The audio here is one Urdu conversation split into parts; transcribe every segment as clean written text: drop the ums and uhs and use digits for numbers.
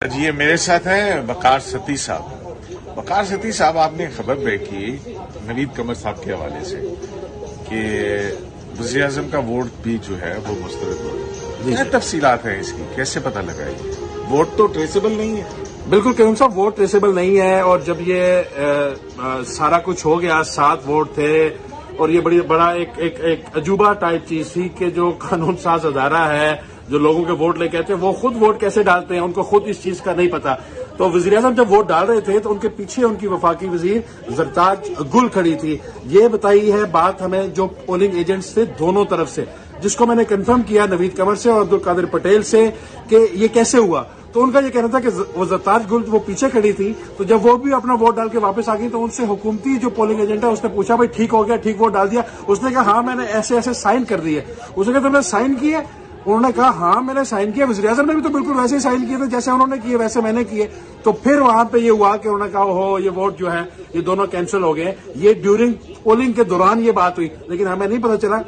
جی یہ میرے ساتھ ہیں وقار ستی صاحب۔ وقار ستی صاحب، آپ نے خبر بریک کی نوید قمر صاحب کے حوالے سے کہ وزیر اعظم کا ووٹ بھی جو ہے وہ مسترد ہو گیا۔ کیا تفصیلات ہیں اس کی، کیسے پتہ لگا یہ ووٹ تو ٹریسیبل نہیں ہے؟ بالکل کریم صاحب، ووٹ ٹریسیبل نہیں ہے، اور جب یہ سارا کچھ ہو گیا، 7 ووٹ تھے، اور یہ بڑا ایک عجوبہ ٹائپ چیز تھی کہ جو قانون ساز ادارہ ہے جو لوگوں کے ووٹ لے کے آتے ہیں وہ خود ووٹ کیسے ڈالتے ہیں، ان کو خود اس چیز کا نہیں پتا۔ تو وزیر اعظم جب ووٹ ڈال رہے تھے تو ان کے پیچھے ان کی وفاقی وزیر زرتاج گل کھڑی تھی۔ یہ بتائی ہے بات ہمیں جو پولنگ ایجنٹس تھے دونوں طرف سے، جس کو میں نے کنفرم کیا نوید قمر سے اور عبدالقادر پٹیل سے کہ یہ کیسے ہوا۔ تو ان کا یہ کہنا تھا کہ وہ زرتاج گل وہ پیچھے کھڑی تھی، تو جب وہ بھی اپنا ووٹ ڈال کے واپس آ گئی تو ان سے حکومتی جو پولنگ ایجنٹ ہے اس نے پوچھا بھائی ٹھیک ہو گیا، ٹھیک ووٹ ڈال دیا؟ اس نے کہا ہاں میں نے ایسے سائن کر دیے۔ اس نے کہا تم نے سائن کیے؟ انہوں نے کہا ہاں میں نے سائن کیا۔ وزیر اعظم نے بھی تو بالکل ویسے ہی سائن کیے تھے جیسے انہوں نے کیے، ویسے میں نے کیے۔ تو پھر وہاں پہ یہ ہوا کہ انہوں نے کہا ہو یہ ووٹ جو ہے یہ دونوں کینسل ہو گئے۔ یہ ڈیورنگ پولنگ کے دوران یہ بات ہوئی، لیکن ہمیں نہیں پتا چلا۔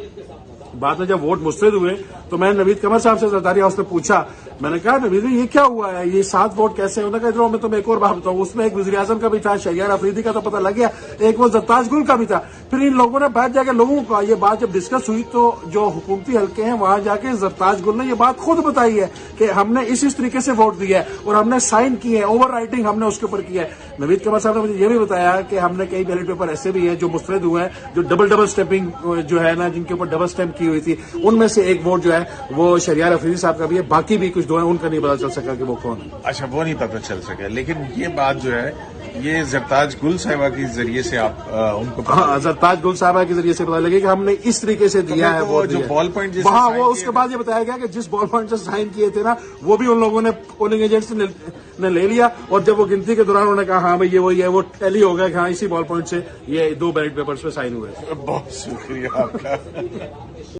بعد میں جب ووٹ مسترد ہوئے تو میں نوید قمر صاحب سے زرداری ہاؤس نے پوچھا، میں نے کہا نوید یہ کیا ہوا ہے، یہ 7 ووٹ کیسے؟ انہوں نے کہا ادھر میں تمہیں ایک اور بات بتاؤں، اس میں ایک وزیر اعظم کا بھی تھا، شہریار افریدی کا تو پتہ لگ گیا، ایک وہ زرتاج گل کا بھی تھا۔ پھر ان لوگوں نے بیٹھ جا کے لوگوں کا یہ بات جب ڈسکس ہوئی تو جو حکومتی حلقے ہیں وہاں جا کے زرتاج گل نے یہ بات خود بتائی ہے کہ ہم نے اس طریقے سے ووٹ دیا ہے اور ہم نے سائن کیے ہیں، اوور رائٹنگ ہم نے اس کے اوپر کیا ہے۔ نوید قمر صاحب نے مجھے یہ بھی بتایا کہ ہم نے کئی بیلٹ پیپر ایسے بھی ہیں جو مسترد ہوئے ہیں، جو ڈبل اسٹیمپنگ جو ہے نا، جن کے اوپر ڈبل اسٹیمپ کی ہوئی تھی، ان میں سے ایک ووٹ جو ہے وہ شہریار افریدی صاحب کا بھی ہے، باقی بھی کچھ 2 ہیں ان کا نہیں پتا چل سکا کہ وہ کون ہے۔ اچھا، وہ نہیں پتہ چل سکا، لیکن یہ بات جو ہے یہ زرتاج گل صاحبہ کے ذریعے سے آپ ان کو ہاں، زرتاج گل صاحبہ کے ذریعے سے پتا لگے کہ ہم نے اس طریقے سے دیا ہے ووٹ، جو بال پوائنٹ وہاں وہ اس کے بعد یہ بتایا گیا کہ جس بال پوائنٹ سے سائن کیے تھے نا وہ بھی ان لوگوں نے پولنگ ایجنٹس نے لے لیا، اور جب وہ گنتی کے دوران انہوں نے کہا ہاں بھائی یہ وہی ہے، وہ ٹیلی ہو گیا کہ ہاں اسی بال پوائنٹ سے یہ 2 بیلٹ پیپرز پہ سائن ہوئے۔ بہت شکریہ آپ کا۔